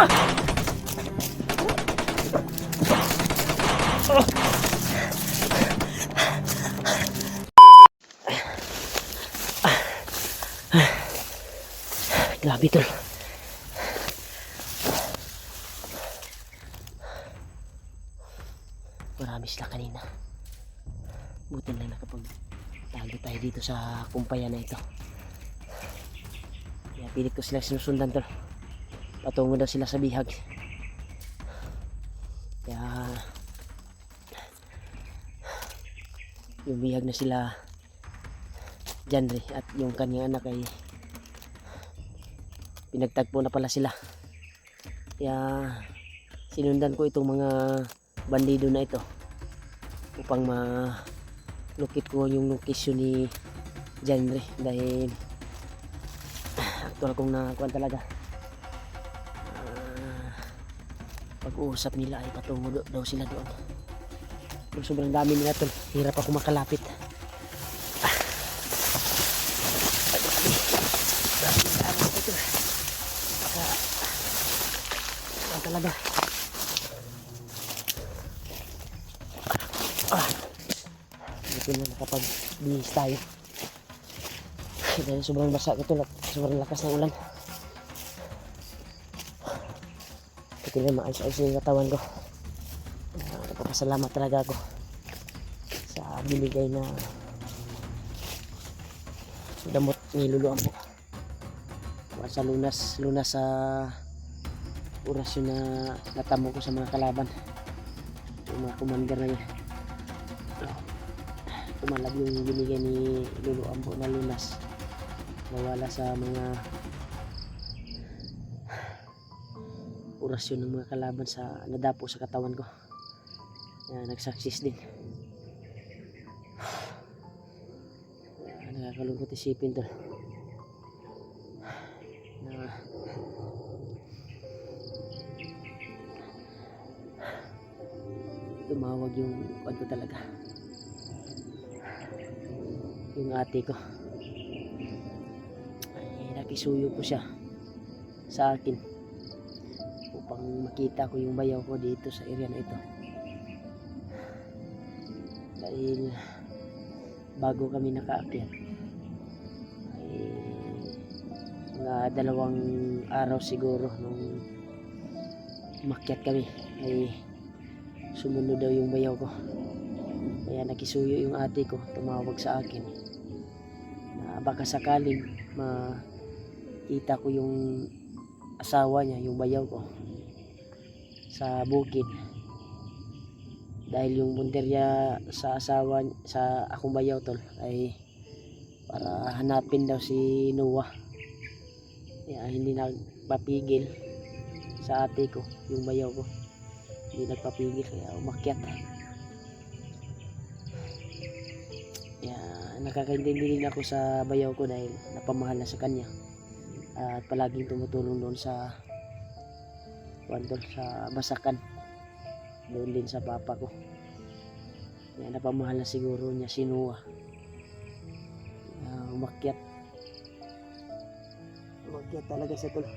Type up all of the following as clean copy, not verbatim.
Grabe tol. Marami sila kanina. Buti lang nakapagtago tayo dito sa kumpayan na ito. Kaya pilit ko sila sinusundan tol. Patungo daw sila sa bihag. Kaya yung bihag na sila Janry at yung kanyang anak ay pinagtagpo na pala sila. Kaya sinundan ko itong mga bandido na ito upang malukit ko yung location ni Janry dahil aktual kong nakuha talaga. Pag-uusap nila ay patungo daw sila doon. Pero sobrang dami nila tol, hirap ako makalapit. Talaga ito na nakapag-bihis tayo dahil sobrang basa ito, sobrang lakas ng ulan. Ito na maayos-ayos yung katawan ko. Nagpapasalamat talaga ako sa binigay na damot ni Lolo Ambo sa lunas sa orasyon na natamo ko sa mga kalaban, yung mga commander na yan. Tumalab yung binigay ni Lolo Ambo na lunas, nawala sa mga orasyon ng mga kalaban sa nadapo sa katawan ko. Nagsaksis din. Nakakalungkot isipin tol na tumawag yung pag ko talaga, yung ate ko ay nakisuyo ko siya sa akin upang makita ko yung bayaw ko dito sa area na ito. Dahil bago kami nakaakyat ay mga 2 araw siguro nung umakyat kami ay sumunod daw yung bayaw ko. Kaya nakisuyo yung ate ko, tumawag sa akin na baka sakaling makita ko yung asawa niya, yung bayaw ko sa bukid. Dahil yung punteriya sa asawa sa akong bayaw tol ay para hanapin daw si Noah. Kaya hindi nagpapigil sa ate ko, yung bayaw ko, hindi nagpapigil kaya umakyat. Kaya nakakaintindi din ako sa bayaw ko dahil napamahal na sa kanya at palaging tumutulong doon sa basakan, doon din sa papa ko. Kaya napamahal na siguro niya si Noah. Umakyat talaga siya tol.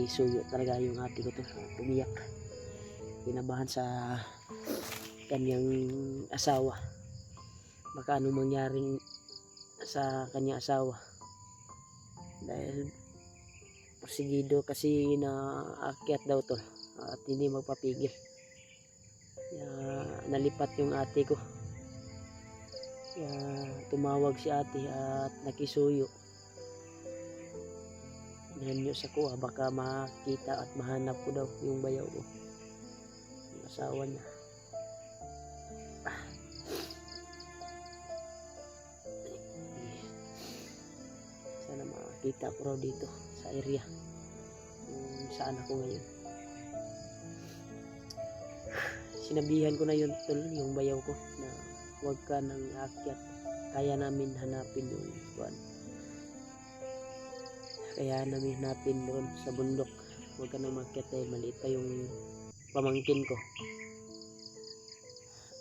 Suyo talaga yung ate ko tol, umiyak, kinabahan sa kanyang asawa, baka anong mangyaring sa kanyang asawa dahil porsigido kasi na akyat daw tol at hindi magpapigil. Kaya nalipat yung ate ko, kaya tumawag si ate at nakisuyo. Nanyo sa kuha baka makita at mahanap ko daw yung bayaw ko, yung asawa niya. Sana makita ko raw dito sa area kung saan ako ngayon. Sinabihan ko na yun tol, yung bayaw ko, na huwag ka nang aakyat, kaya namin hanapin yung buwan. Kaya namin hanapin doon sa bundok, huwag ka nang maakyat dahil maliit pa yung pamangkin ko,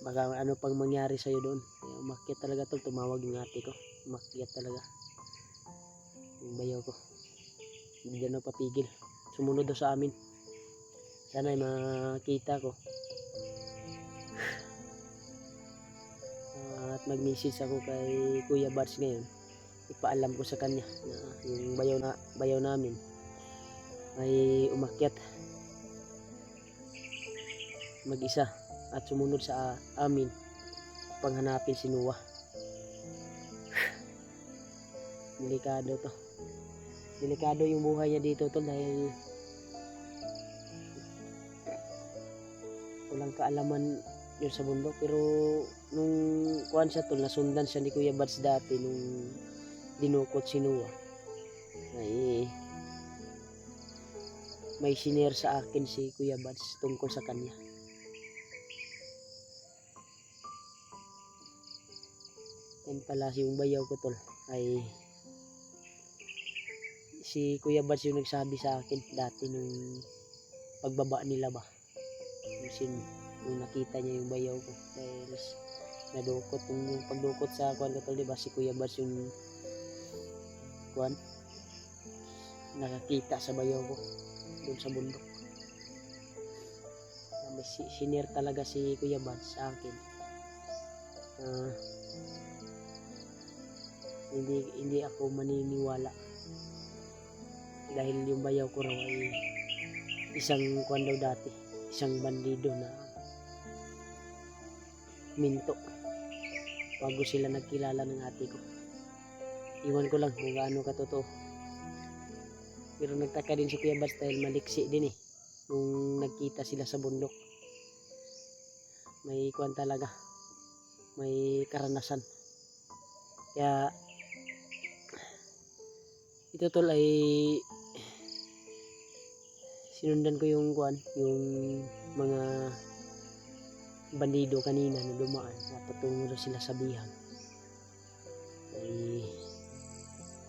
baka ano pang mangyari sa'yo doon. Kaya umakyat talaga tol, tumawag yung ate ko, umakyat talaga yung bayaw ko, hindi na papigil, sumunod daw sa amin. Sana ay makita ko. At mag-message ako kay Kuya Bats ngayon, ipaalam ko sa kanya na yung bayaw namin ay umakyat mag-isa at sumunod sa amin upang hanapin si Noah. Delikado to, delikado yung buhay niya dito tol, dahil walang kaalaman yun sa bundok. Pero nung kuhan siya tol, nasundan siya ni Kuya Bats dati nung dinukot si Noah, may shinare sa akin si Kuya Bats tungkol sa kanya. Yan pala yung bayaw ko tol, ay si Kuya Bats yung nagsabi sa akin dati nung pagbaba nila ba, yung nakita niya yung bayaw ko dahil nadukot yung pagdukot sa kuan ko tol, diba si Kuya Bats yung kuan nakakita sa bayaw ko doon sa bundok. May shinare talaga si Kuya Bats sa akin. Hindi ako maniniwala dahil yung bayaw ko raw ay isang kuan daw dati, isang bandido na minto bago sila nagkilala ng ate ko. Iwan ko lang kung gaano katotoo, pero nagtaka din si Kuya Bats dahil maliksi din nung nagkita sila sa bundok. May kuan talaga, may karanasan. Kaya ito tol ay sinundan ko yung kuan, yung mga bandido kanina na dumaan, napatungo na sila sa bihag. Ay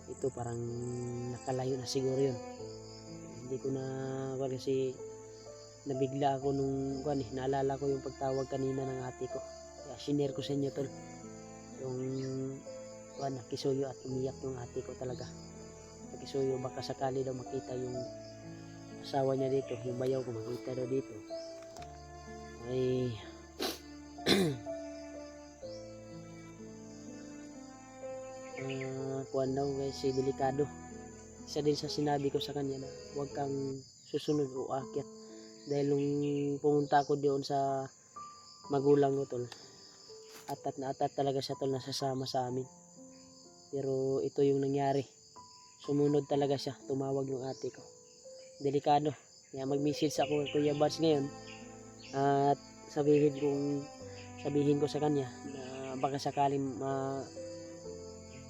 ito parang nakalayo na siguro yun, hindi ko na kasi nabigla ako nung kuan naalala ko yung pagtawag kanina ng ate ko. Kaya shinare ko sa inyo tol yung kuan, nakisuyo at umiyak yung ate ko talaga. Nakisuyo, baka sakali daw makita yung asawa niya dito, yung bayaw ko makita daw dito. Ay kuan daw guys, delikado. Isa din sa sinabi ko sa kanya na huwag kang susunod o aakyat, dahil nung pumunta ako doon sa magulang ko tol, atat na atat talaga siya tol, nasasama sa amin. Pero ito yung nangyari, sumunod talaga siya, tumawag yung ate ko. Delikado. Kaya mag-message ako kay Kuya Bats ngayon at sabihin ko sa kanya na baka sakaling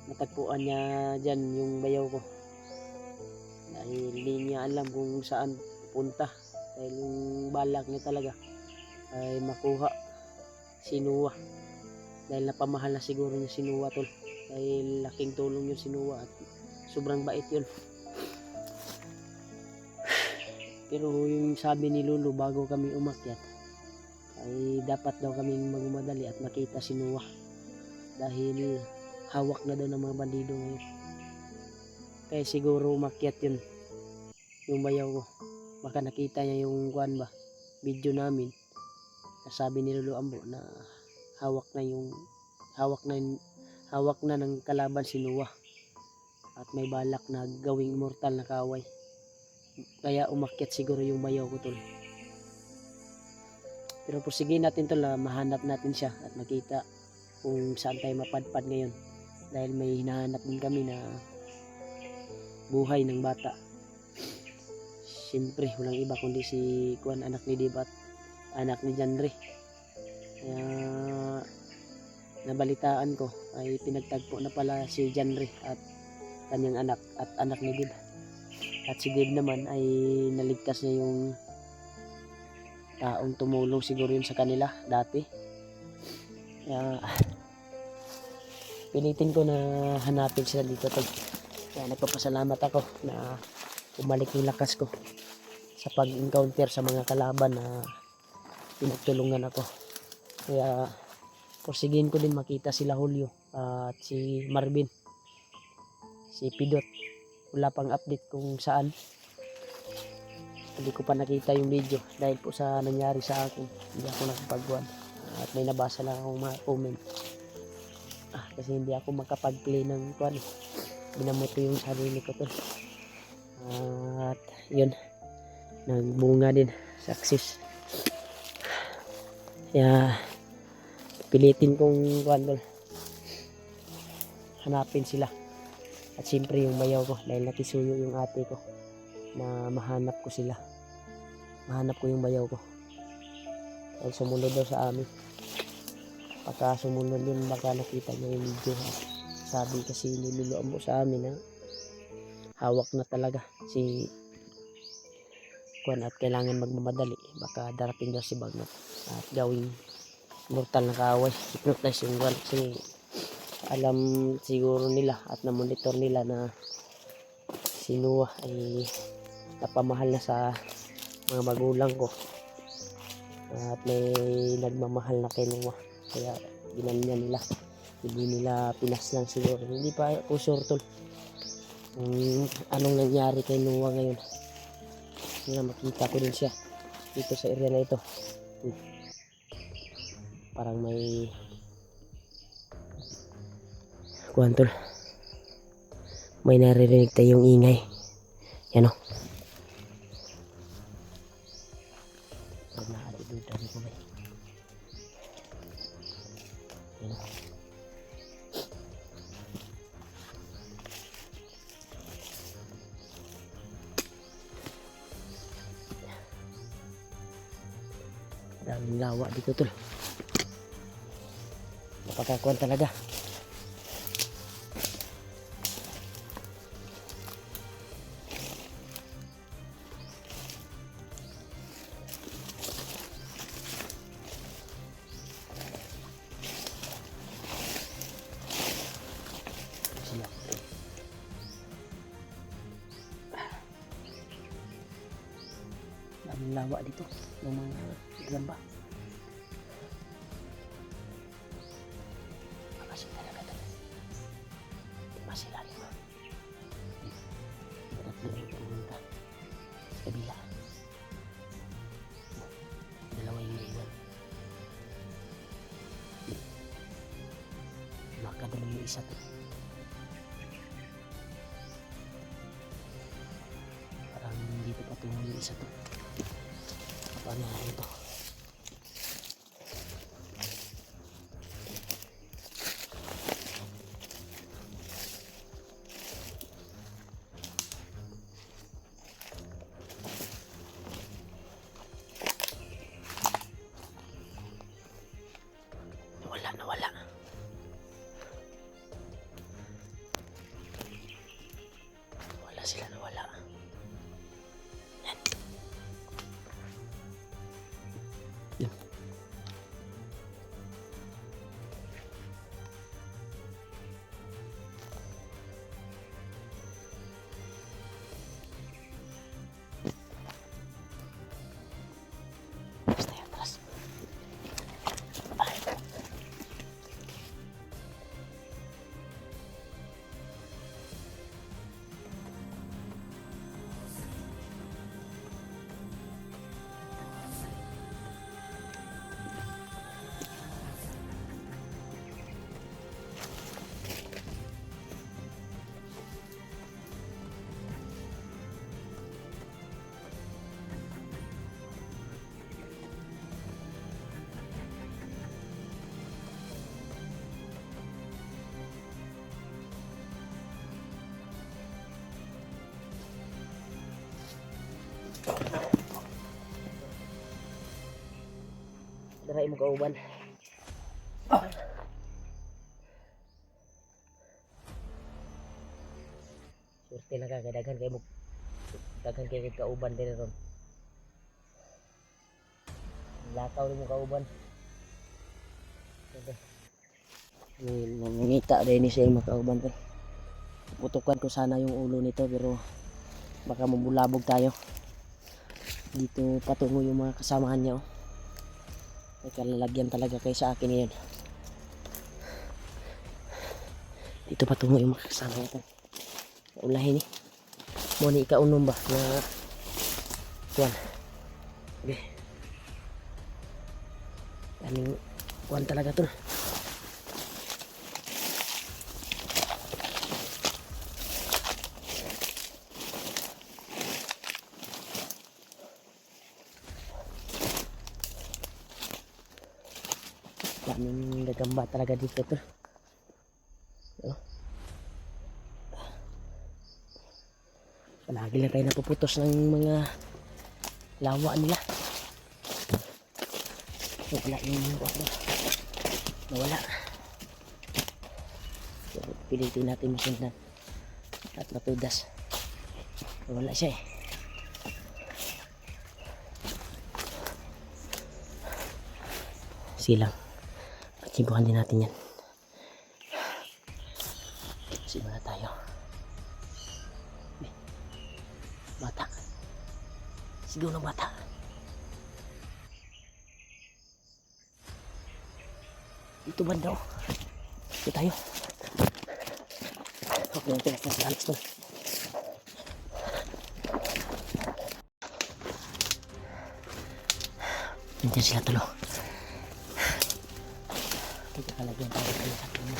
matagpuan niya dyan yung bayaw ko, dahil hindi niya alam kung saan punta, dahil yung balak niya talaga ay makuha si Noah, dahil napamahal na siguro niya si Noah tol, dahil laking tulong yun si Noah at sobrang bait yun. Pero yung sabi ni Lulu bago kami umakyat ay dapat daw kaming magmadali at makita si Noah, dahil hawak na daw ng mga bandido ngayon. Kaya siguro umakyat yun yung bayaw ko, baka nakita niya yung kuan ba, video namin. Sabi ni Lulu Ambo na hawak na ng kalaban si Noah at may balak na gawing immortal na kaaway. Kaya umakyat siguro yung bayaw ko tol. Pero pusigin natin tol, mahanap natin siya at makita kung saan tayo mapadpad ngayon, dahil may hinahanap din kami na buhay ng bata. Siyempre walang iba kundi si Kuan, anak ni Dibat, anak ni Janre. Kaya nabalitaan ko ay pinagtagpo na pala si Janre at kanyang anak at anak ni Dib. At si Dib naman ay naligtas niya yung taong tumulong siguro yun sa kanila dati. Kaya pilitin ko na hanapin sila dito tol. Kaya nagpapasalamat ako na bumalik yung lakas ko sa pag-encounter sa mga kalaban na pinagtulungan ako. Kaya porsigihin ko din makita sila Julio at si Marvin, si Pidot. Wala pang update kung saan. Hindi ko pa nakita yung video dahil po sa nangyari sa akin. Hindi ako nakapagwan. At may nabasa lang akong mga comment. Kasi hindi ako makapag-play ng kwan. Binamoto yung sarili ko tol. At yun, nagbunga din, success. Kaya pilitin kong kwan tol, hanapin sila. At siyempre yung bayaw ko, dahil nakisuyo yung ate ko na mahanap ko sila. Mahanap ko yung bayaw ko dahil sumunod daw sa amin. Pagka sumunod yun, baka nakita niya yung video. Sabi kasi niluluan mo sa amin na hawak na talaga si Kwan at kailangan magmamadali. Baka darating daw si Bagnat at gawing mortal na kaaway. Hypnotize yung Kwan kasi alam siguro nila at na-monitor nila na si Noah ay napamahal na sa mga magulang ko. At may nagmamahal na kay Noah. Kaya ginanya nila. Hindi nila pinaslang siguro. Hindi pa ako sure tol anong nangyari kay Noah ngayon. Kaya makita ko din siya dito sa area na ito. Parang may kuwan tol, may naririnig tayong ingay. Yan o. Daming lawa dito tol. Napakakuan talaga. Daming lawa dito ng mga gamba. Makasin talaga talaga. Masilalim ha. Berat na yung pumunta sa kabila. Dalawa yung iwan. Makadali yung isa to. Parang dito patungo yung isa to. Paano na ito? Nawala. Wala sila, nawala. Yan. Yan. Basta yan, atras. Daray mo kauban. Surti na ka, daghan kayo mo. Daghan kayo kauban din ron. Lakaw rin mo kauban. Nangingita rin siya yung makauban to. Putukan ko sana yung ulo nito pero baka mabulabog tayo. Dito patungo yung mga kasamahan niya. Oh. May kalalagyan talaga kayo sa akin ngayon. Dito pa tungo yung makasama natin. Ulahin eh. Muna ikaunom ba na kuwan. Okay. Daming kuwan talaga to. Daming gagamba talaga dito to. Palagi lang tayo napuputos ng mga lawa nila. Wala yung nawala. So, pilitin natin masundan at matudas. Wala siya eh. Silang. Pagkibuhan din natin yan. Simula tayo. Bata. Sigaw ng bata. Dito banda oh. Dito tayo. Okay, yung pinag sa Alex doon. Nandiyan sila tulo. Dito kalagyan tayo sa tulo.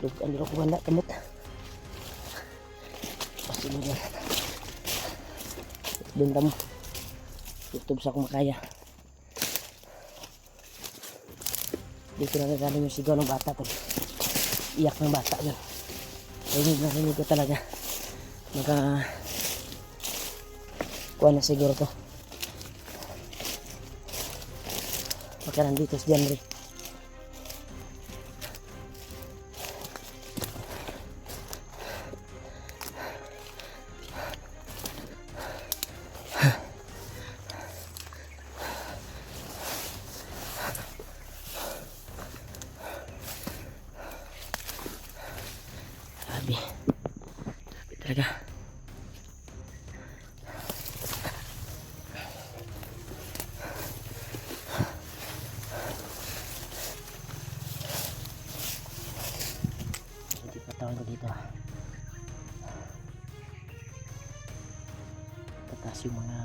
Dugaan nila ko wala kamot. Pasti mo yan. Benta mo. YouTube sa akong makaya. Dito na nagaling yung sigaw ng bata to. Iyak ng bata yun. Narinig ko talaga. Kuha na siguro to. Baka nandito si Janry. Grabe talaga. Hindi pa tawag ko dito. Tataas yung mga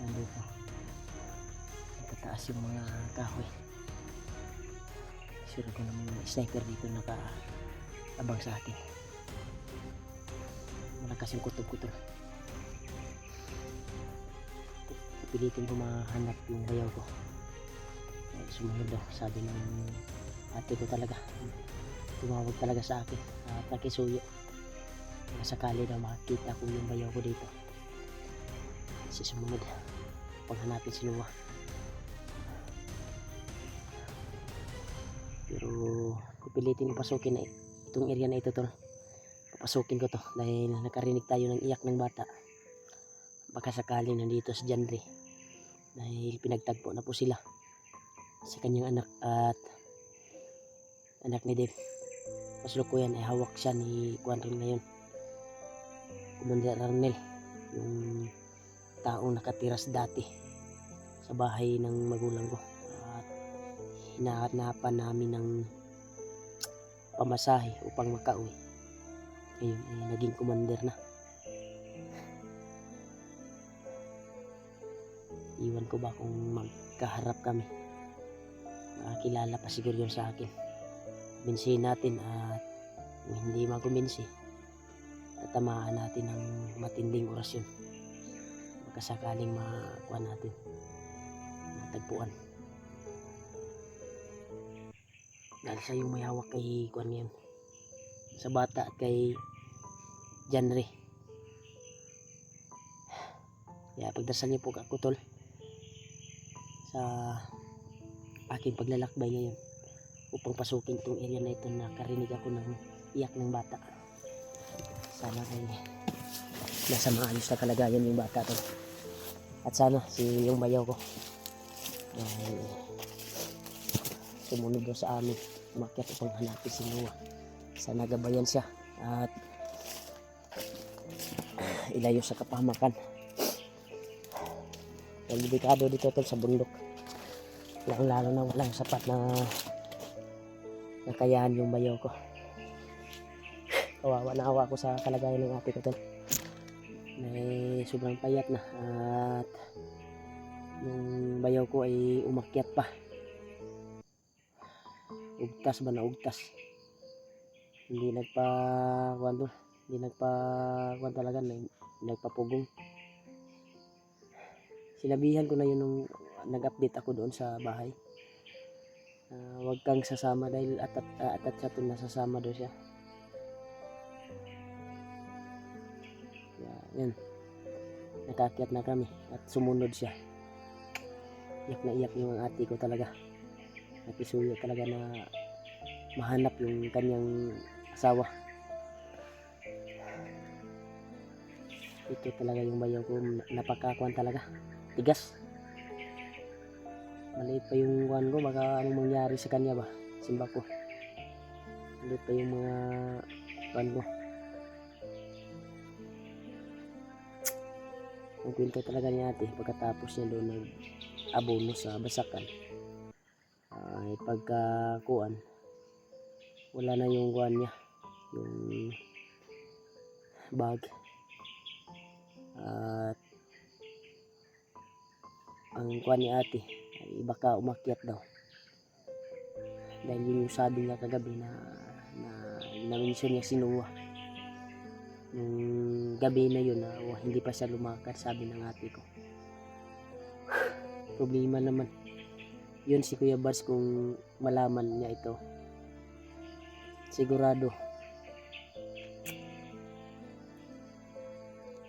nandito. Tataas yung mga kahoy. Sure ko naman yung sniper dito naka-abang sa atin. Malakas yung kutob-kutob. Pilitin ko mahanap yung bayaw ko. Sumunod daw, sabi ng ate ko talaga. Tumawag talaga sa akin at nakisuyo. Sakali daw makakita ko yung bayaw ko dito. Kasi sumunod paghanapin si Noah. Pero pipilitin ko pasukin na itong area na ito to. Papasukin ko to dahil nakarinig tayo ng iyak ng bata. Baka sakali nandito si Janry dahil pinagtagpo na po sila sa kanyang anak at anak ni Dave. Kasalukuyan ay hawak siya ni Juan rin ngayon, Commander Arnel, yung taong nakatiras dati sa bahay ng magulang ko at hinahanapan namin ng pamasahe upang makauwi. Ayun, naging commander na. Iwan ko ba kung magkaharap kami, makakilala pa siguro yun sa akin. Kumbinsihin natin at kung hindi makumbinsi, tatamaan natin ng matinding orasyon. Baka sakaling makuha natin, matagpuan. Dahil siya yung may hawak kay kuwan ngayon, sa bata at kay Janre. Kaya pagdasal niyo po ako tol sa aking paglalakbay ngayon upang pasukin itong area na ito. Nakarinig ako ng iyak ng bata. Sana ay nasa maayos na kalagayan yung bata tol. At sana si yung bayaw ko ay sumunod doon sa amin, umakyat upang hanapin si Noah. Sana gabayan siya at ilayo sa kapahamakan. Dahil delikado dito tol sa bundok, lalo na walang sapat na nakayahan yung bayaw ko. Kawawa na awa ko sa kalagayan ng ate ko tol. May sobrang payat na at yung bayaw ko ay umakyat pa. Ugtas ba na ugtas, hindi nagpa-kuwan talaga, nagpapugong. Sinabihan ko na yun nung nag-update ako doon sa bahay, huwag kang sasama dahil atat siya doon, nasasama doon siya. Yan, nakakyat na kami at sumunod siya. Iyak na iyak yung ate ko talaga. Nakisuyo talaga na mahanap yung kanyang asawa. Ito talaga yung bayaw ko, napakakuan talaga, tigas. Maliit pa yung kuan ko, baka anong mangyari sa kanya ba, simba ko. Maliit pa yung mga kuan ko. Ang kwento talaga niya ate, pagkatapos niya doon nag-abono sa basakan, ay pagkakuan, wala na yung kuan niya, yung bag. At ang kuan ni ate ay baka umakyat daw, dahil yung sabi niya kagabi na na-mention niya si Noah nung gabi na yun, na hindi pa siya lumakad, sabi ng ate ko. Problema naman yun si Kuya Bars, kung malaman niya ito, sigurado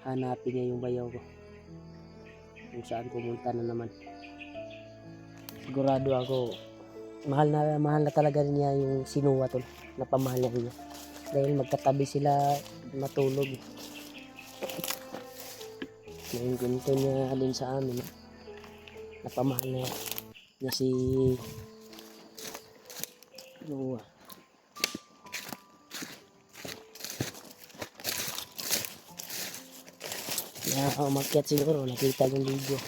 hanapin niya yung bayaw ko kung saan pumunta na naman. Sigurado ako, mahal na talaga niya yung si Noah tol, napamahal niya, dahil magkatabi sila matulog. Yung ganito niya din sa amin, napamahal niya si Noah. Kaya umakyat siguro, nakita yung video.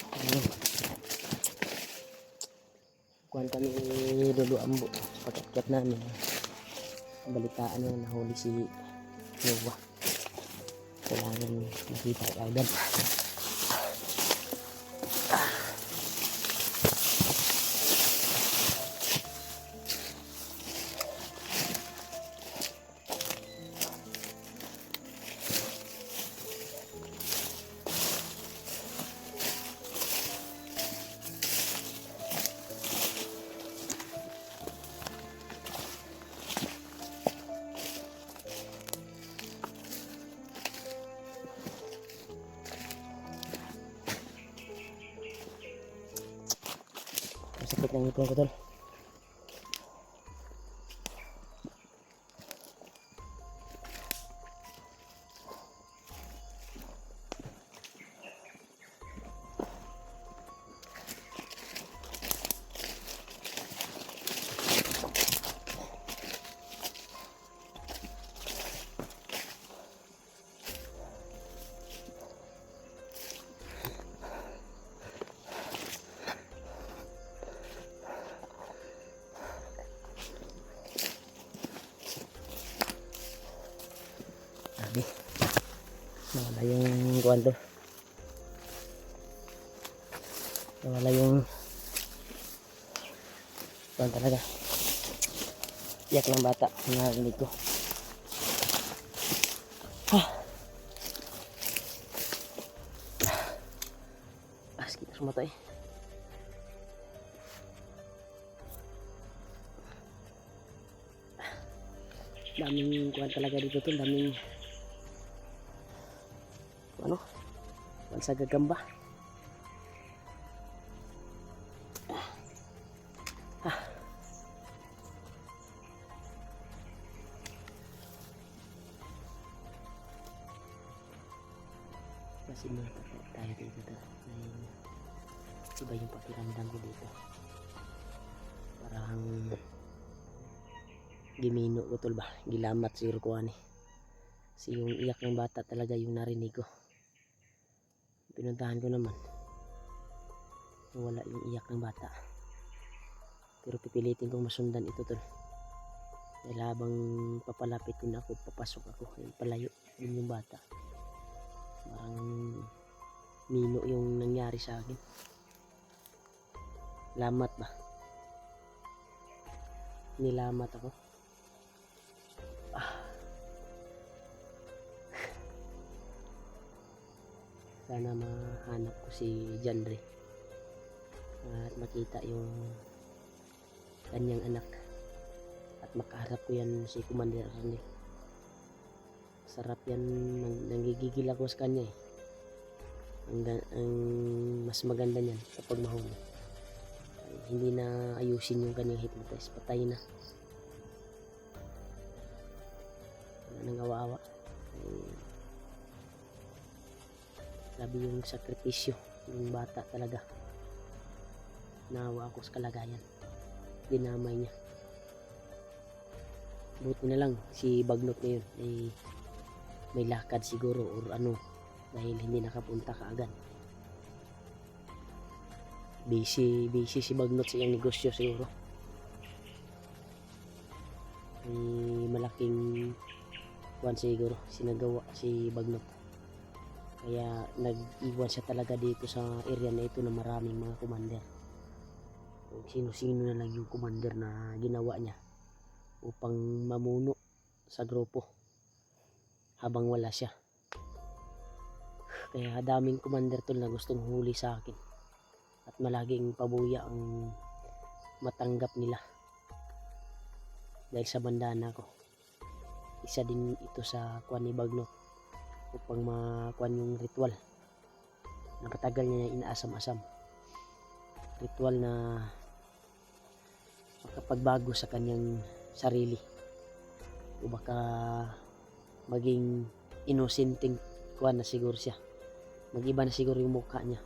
Kuhan kami Lolo Ambo, pag-akyat namin, balitaan na nahuli si Noah. Kailangan makita agad. Sakit ng ipon ko tol. Nawala yung kuwan to. Nawala yung kuwan talaga. Iyak ng bata. Narinig ko. Kita sumatay. Daming kuwan talaga dito to. Daming ano? Kuwan sa gagamba. Kasi tayo dito iba yung pakiramdam ko dito. Parang gimino ko tol ba, gilamat siguro ko ani. Kasi yung iyak ng bata talaga yung narinig ko. Pinuntahan ko naman, wala yung iyak ng bata. Pero pipilitin kong masundan ito tol. Dahil habang papalapit din ako, papasok ako, palayo din yung bata. Parang mino yung nangyari sa akin. Lamat ba? Nilamat ako. Sana mahanap ko si Janre at makita yung kanyang anak at makaharap ko yan si Commander Arnel. Sarap yan, nanggigigil ako sa kanya eh. Ang mas maganda niyan kapag mahuli ay hindi na ayusin yung kanyang hypnotize, patay na. Wala nang awa-awa. Grabe yung sakripisyo yung bata talaga. Naawa ako sa kalagayan, dinamay niya. Buti na lang si Bagnot ngayon ay may lakad siguro or ano, dahil hindi nakapunta kaagad. Busy si Bagnot sa iyang negosyo siguro. May malaking kuwan siguro sinagawa si Bagnot. Kaya nag-iwan siya talaga dito sa area na ito na maraming mga commander. Kung sino-sino na lang yung commander na ginawa niya upang mamuno sa grupo habang wala siya. Kaya daming commander tol na gustong huli sa akin at malaging pabuya ang matanggap nila dahil sa bandana ko. Isa din ito sa kuwan ni Bagnot upang makuan yung ritual na katagal niya inaasam-asam. Ritual na makapagbago sa kanyang sarili o baka maging inosenteng kuan na siguro siya, mag-iba na siguro yung mukha niya.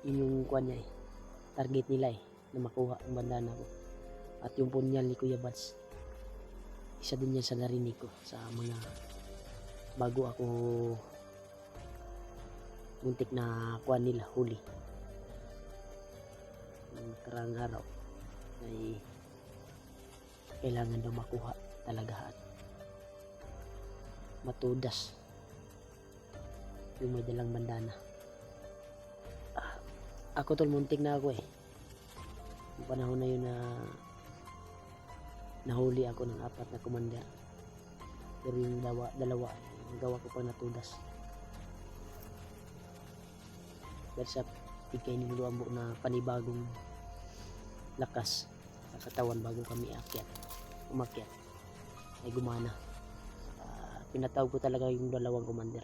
Yun yung kuan niya eh, target nila eh, na makuha ang bandana ko. At yung punyal ni Kuya Bads, isa din yan sa narinig ko sa mga bago ako muntik na kuan nila huli. Karang araw ay kailangan daw makuha talaga at matudas yung may dalang bandana. Ako tol, muntik na ako eh. Yung panahon na yun na nahuli ako ng 4 na commander, pero yung dalawa gawa ko pang natudas dahil sa bigay ni Luambo na panibagong lakas sa katawan bago kami umakyat ay gumana. Pinatawag ko talaga yung 2 commander.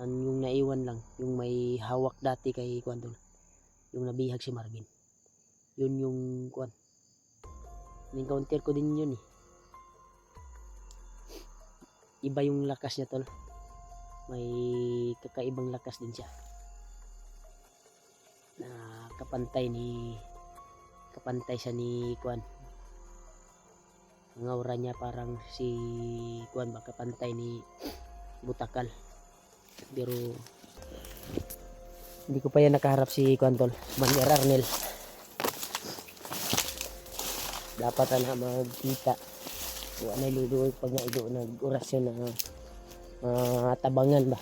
Yung naiwan lang yung may hawak dati kay Kwandol, yung nabihag si Marvin, yun yung kuan, ni-counter ko din yun eh. Iba yung lakas niya tol, may kakaibang lakas din siya na kapantay siya ni kuan. Ang aura niya parang si kuan ba, kapantay ni Butakal. Pero hindi ko pa yan nakaharap si kuan tol, Commander Arnel. Dapat na magkita Wala na ludo pag naido nag-orasyon na tabangan ba.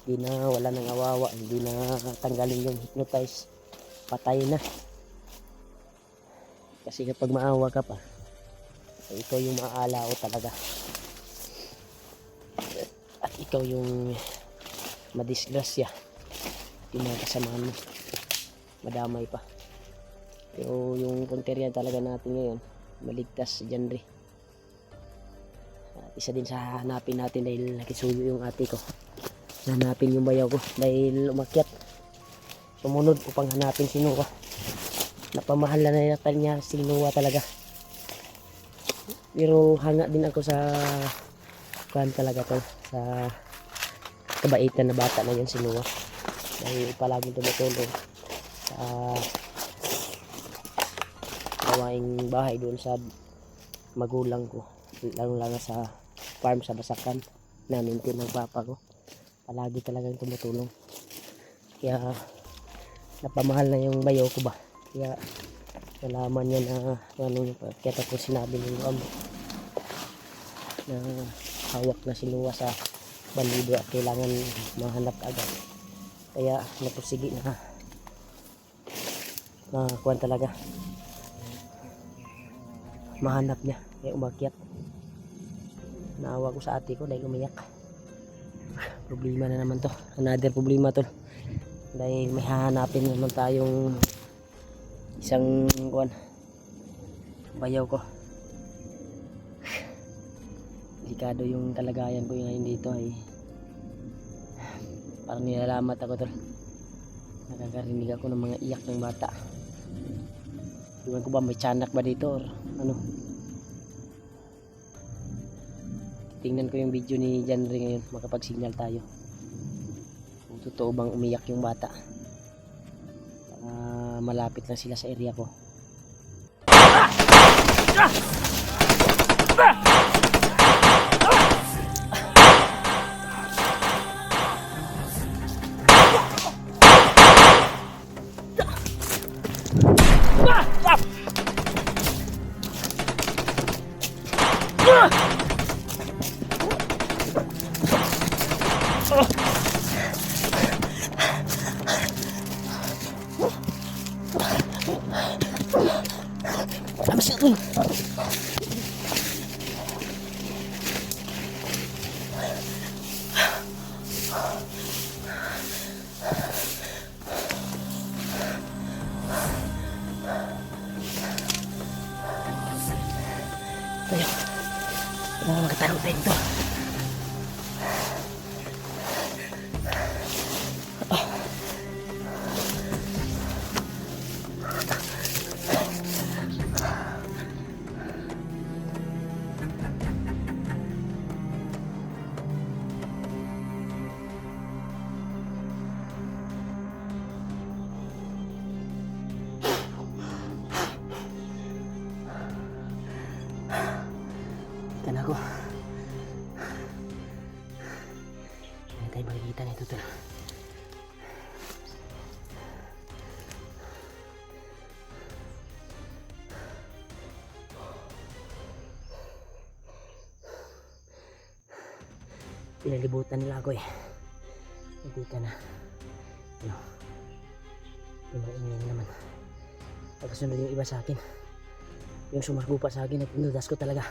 Hindi na, wala nang awawa, hindi na tanggalin yung hypnotize, patay na. Kasi kapag maawa ka pa, ikaw yung maaalao talaga. At ikaw yung madisgrasya. Yung mga kasamahan mo, madamay pa. Pero yung punteriya talaga natin ngayon, maligtas si Janry. At isa din sa hanapin natin dahil nakisuyo yung ate ko. Hanapin yung bayaw ko dahil umakyat. Sumunod upang hanapin si Noah. Napamahal na natin niya si Noah talaga. Pero hanga din ako sa kuhan talaga to, sa kabaitan na bata na yun si Noah. Dahil palaging tumutulong sa gawaing bahay doon sa magulang ko, lalo sa farm sa Basakan na maintain ng papa ko. Palagi talagang tumutulong, kaya napamahal na yung bayaw ko ba. Kaya nalaman niya na ano, kaya ako sinabi ng amo na hawak na si Noah sa bandido at kailangan mahanap agad. Kaya napursige na kuwan talaga, mahanap niya, kaya umakyat. Naawa ko sa ate ko dahil umiyak. Problema na naman to, another problema to, dahil may hahanapin naman tayong isang kuwan bayaw ko. Delikado yung kalagayan ko ngayon dito, ay parang nilalamat ako tol. Nakakarinig ako ng mga iyak ng bata. Iwan ko ba may tiyanak ba dito or ano. Tingnan ko yung video ni Janry ngayon, makapag-signal tayo kung totoo bang umiyak yung bata. Malapit lang sila sa area ko. Tayo, makataro tayo ito. Ikan ako. Hindi tayo makikita nito tol. Pinalibutan nila ako eh. Hindi ka na. Ano? Maingay naman. Pagkasunod yung iba sa akin. Yung sumargo pa sa akin at inudas ko talaga.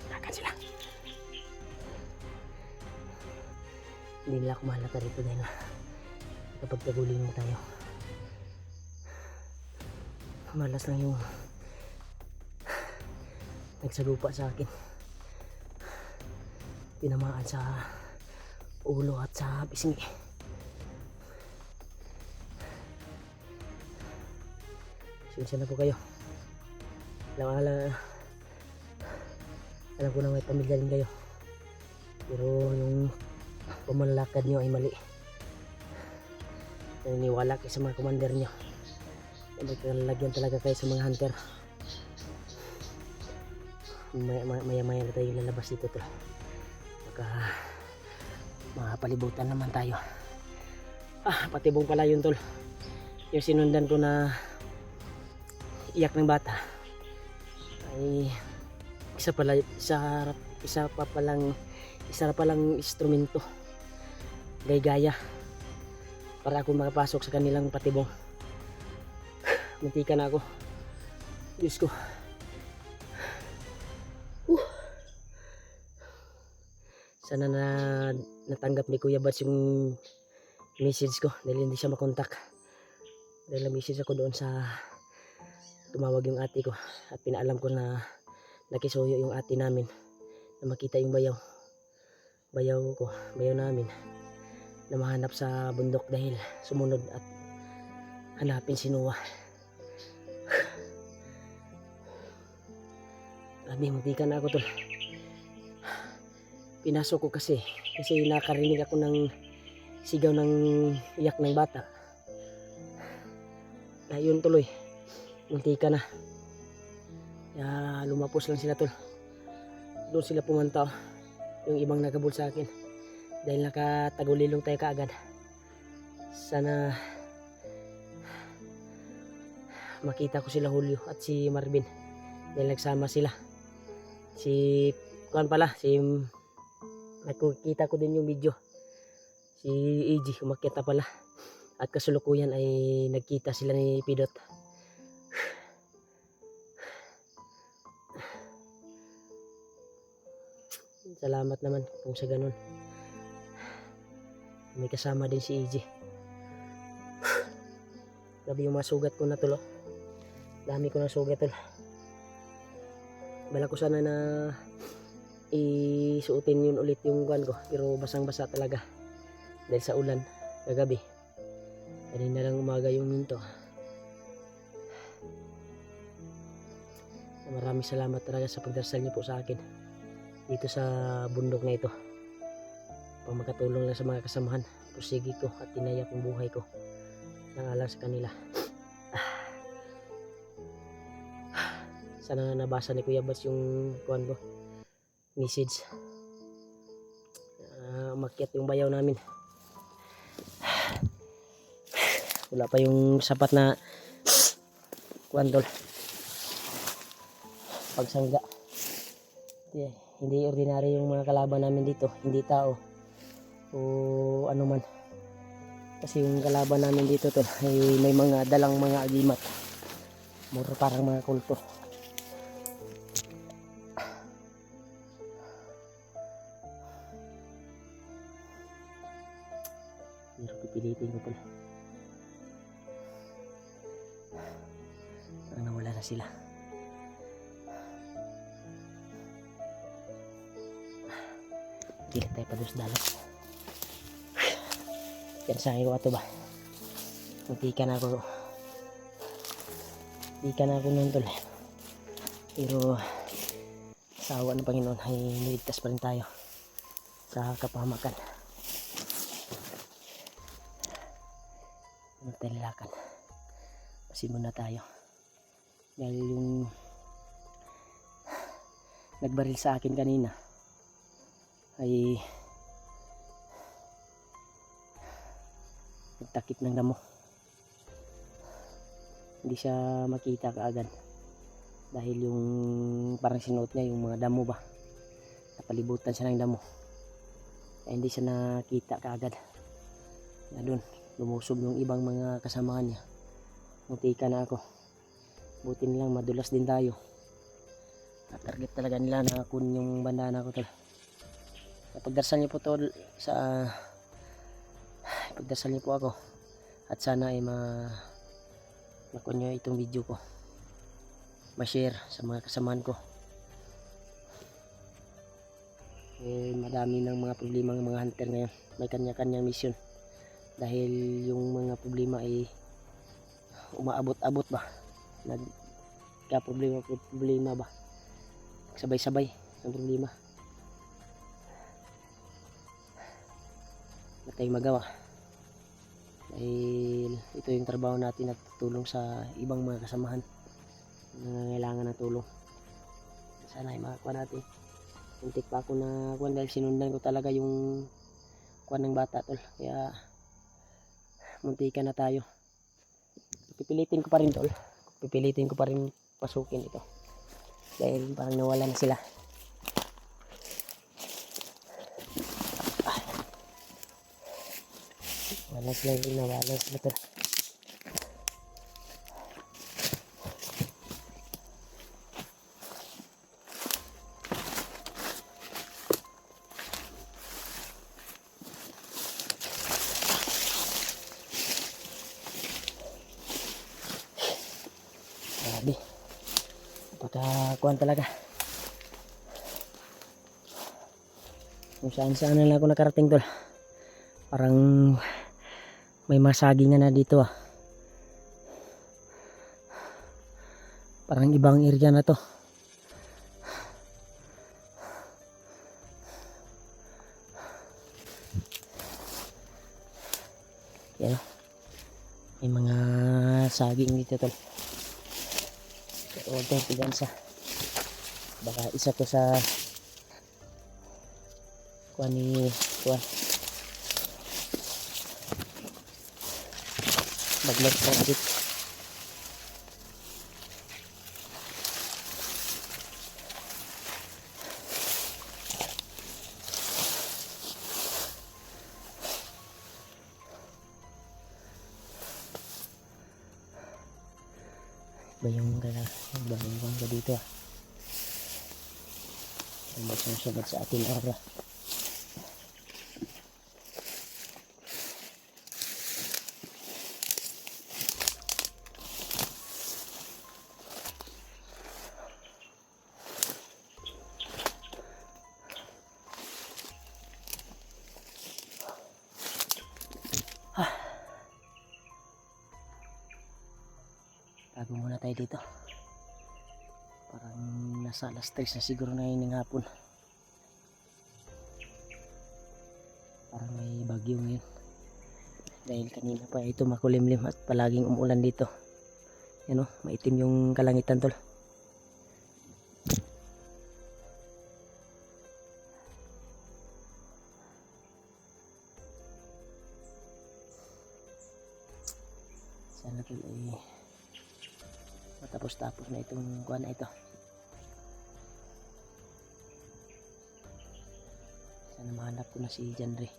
Takan sila. Hindi nila ako mahalata rito dahil kapag taguling mo tayo, malas lang yung nagsalupa sa akin. Tinamaan sa ulo at sa pisngi. Sinsya na po kayo. Alam ko na may pamilya rin kayo, pero yung pamalakad nyo ay mali. Naniniwala kayo sa mga commander nyo. Magkalalagyan talaga kayo sa mga hunter. Maya-maya na tayo lalabas dito tol. Makapalibutan naman tayo. Patibong pala yun tol. yung sinundan ko na iyak ng bata ay isa pa lang instrumento, gaya para ako makapasok sa kanilang patibong. Muntika na ako, Diyos ko. Sana na natanggap ni Kuya Bats yung message ko dahil hindi siya makontak. Dahil message ako doon sa tumawag yung ate ko at pinaalam ko na nakisuyo yung ate namin na makita yung bayaw namin na mahanap sa bundok dahil sumunod at hanapin si Noah. Grabe, muntika na ako tol. Pinasok ko kasi nakarinig ako ng sigaw ng iyak ng bata. Ayun tuloy, muntika na. Kaya lumapos lang sila tol. Doon sila pumunta, yung ibang nagabol sa akin dahil nakatagulilong tayo kaagad. Sana makita ko sila Julio at si Marvin dahil nagsama sila. Si Kuan pala, nakikita ko din yung video, si AG umakyat na pala at kasulukuyan ay nagkita sila ni Pidot. Salamat naman kung sa ganun may kasama din si AG. Grabe yung mga sugat ko na tulo, dami ko na sugat tol. Bala ko sana na isuotin yun ulit yung kuan ko, pero basang basa talaga dahil sa ulan kagabi. Kanina lang umaga yung minto. Maraming salamat talaga sa pagdarasal niyo po sa akin dito sa bundok na ito, pang makatulong lang sa mga kasamahan. Pusigi ko at tinaya kong buhay ko nang alang sa kanila. Sana nabasa ni Kuya Bats yung kuan ko message. Umakyat yung bayaw namin. Wala pa yung sapat na kuan tol, pagsangga. Hindi ordinary yung mga kalaban namin dito, hindi tao o ano man. Kasi yung kalaban namin dito tol ay may mga dalang mga agimat, mura parang mga kulto. Pero pipilitin ko pala. Parang nawala na sila. Pilit tayo pa doon sa dalos. Yan sa akin ko ato ba. Muntika na ako nun tol. Pero sa awa ng Panginoon ay niligtas pa rin tayo sa kapahamakan. Magtalilakan. Pasimon na tayo. Dahil yung nagbaril sa akin kanina ay nagtakip ng damo. Hindi siya makita kaagad dahil yung parang sinuot niya yung mga damo ba, napalibutan siya ng damo, kaya hindi siya nakita kaagad. Na doon lumusob yung ibang mga kasamahan niya. Muntika na ako. Buti nilang madulas din tayo. Target talaga nila na kun yung bandana ko tol. Pagdarasal niyo po tol sa pagdarasal niyo po ako at sana ay makon nyo itong video ko, ma-share sa mga kasamahan ko. Madami ng mga problema ng mga hunter ngayon, may kanya-kanyang mission dahil yung mga problema ay umaabot-abot ba, problema ba, sabay-sabay ang problema. Wala tayong magawa dahil ito yung trabaho natin at tulong sa ibang mga kasamahan na nangangailangan ng tulong. Sana ay makakuha natin. Muntik pa ako na kuwan dahil sinundan ko talaga yung kuwan ng bata tol, kaya muntika na tayo. pipilitin ko pa rin tol. Pipilitin ko pa rin pasukin ito. Dahil parang nawala na sila. Nawala sila tol. Grabe. Pagkakuhan talaga. Kung saan na lang ako nakarating tol. Parang may masagingan na dito ah. Parang ibang area na to. Yan oh. May mga saging dito tol. Huwag tayong pigansa. Baka isa to sa kuha ni kuha. Maglag project. Bayong ka dito ah. Magsusunod sa ating ora. Tago muna tayo dito. Parang nasa alas 3 na siguro na yun ng hapon. Parang may bagyo ngayon. Dahil kanina pa ito makulimlim at palaging umulan dito. Yan o, maitim yung kalangitan tol. Sana tol ay matapos-tapos na itong kuha na ito. Sana mahanap ko na si Janre.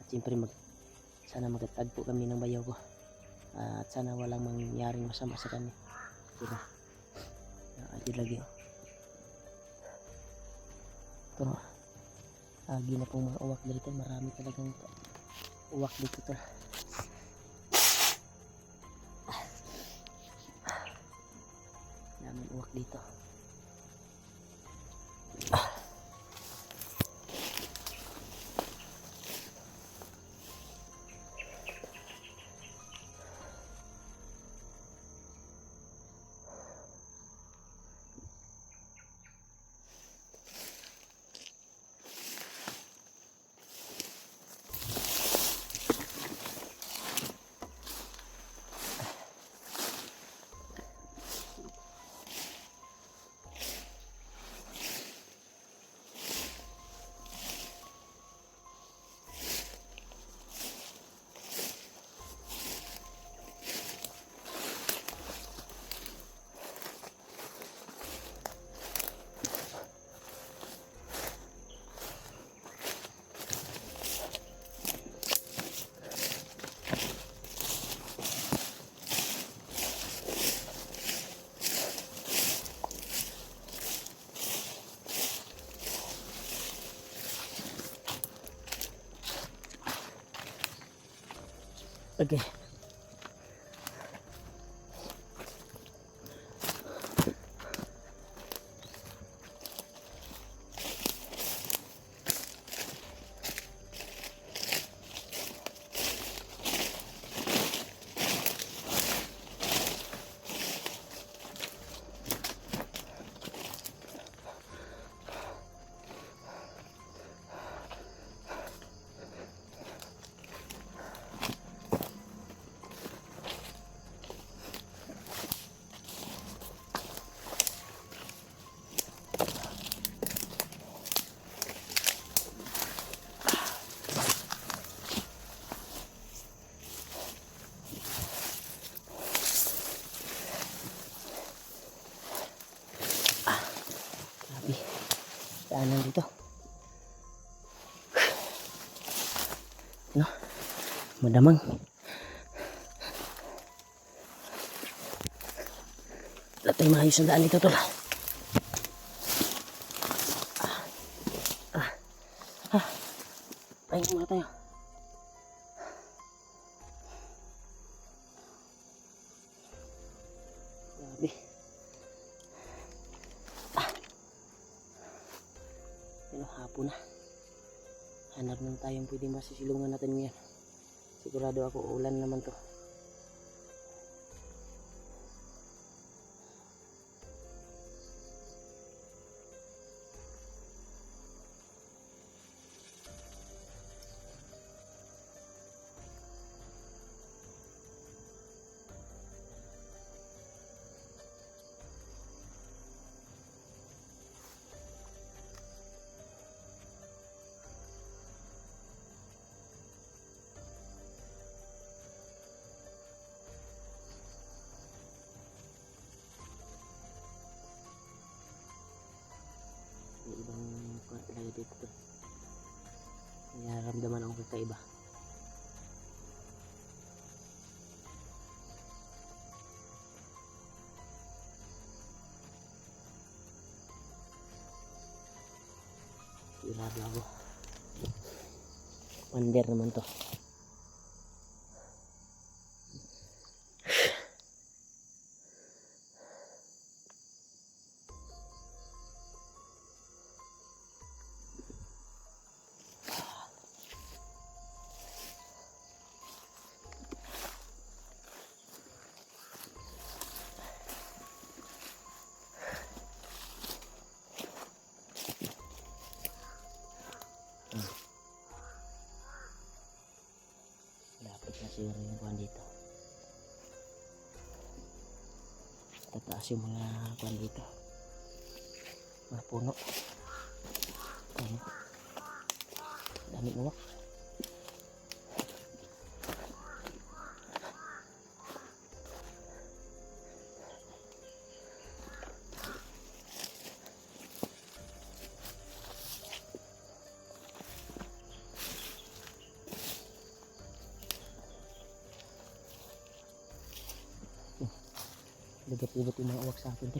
At siyempre sana magtatagpo kami ng bayaw ko. At sana walang mangyaring masama sa kanya. Diba? Nakadyo lagi oh. Ito lagi na pong mga uwak dito. Marami talagang uwak dito to. Daming uwak dito. Okay. Daanan dito. No? Madamang. Wala tayong maayos na daan dito tol. Ay, muna tayo. Grabe. Pero hapon na. Hanap lang tayong pwede masisilungan natin ngayon. Sigurado ako ulan naman to. May ibang talaga dito to. Nararamdaman akong kakaiba. Sigurado ako. Pander naman to. Lapit na siguro yung buwan dito. Tataas yung mga buwan dito. Mga puno. Ayun. Dami uwak. Lagat-lagat yung mga uwak sa akin.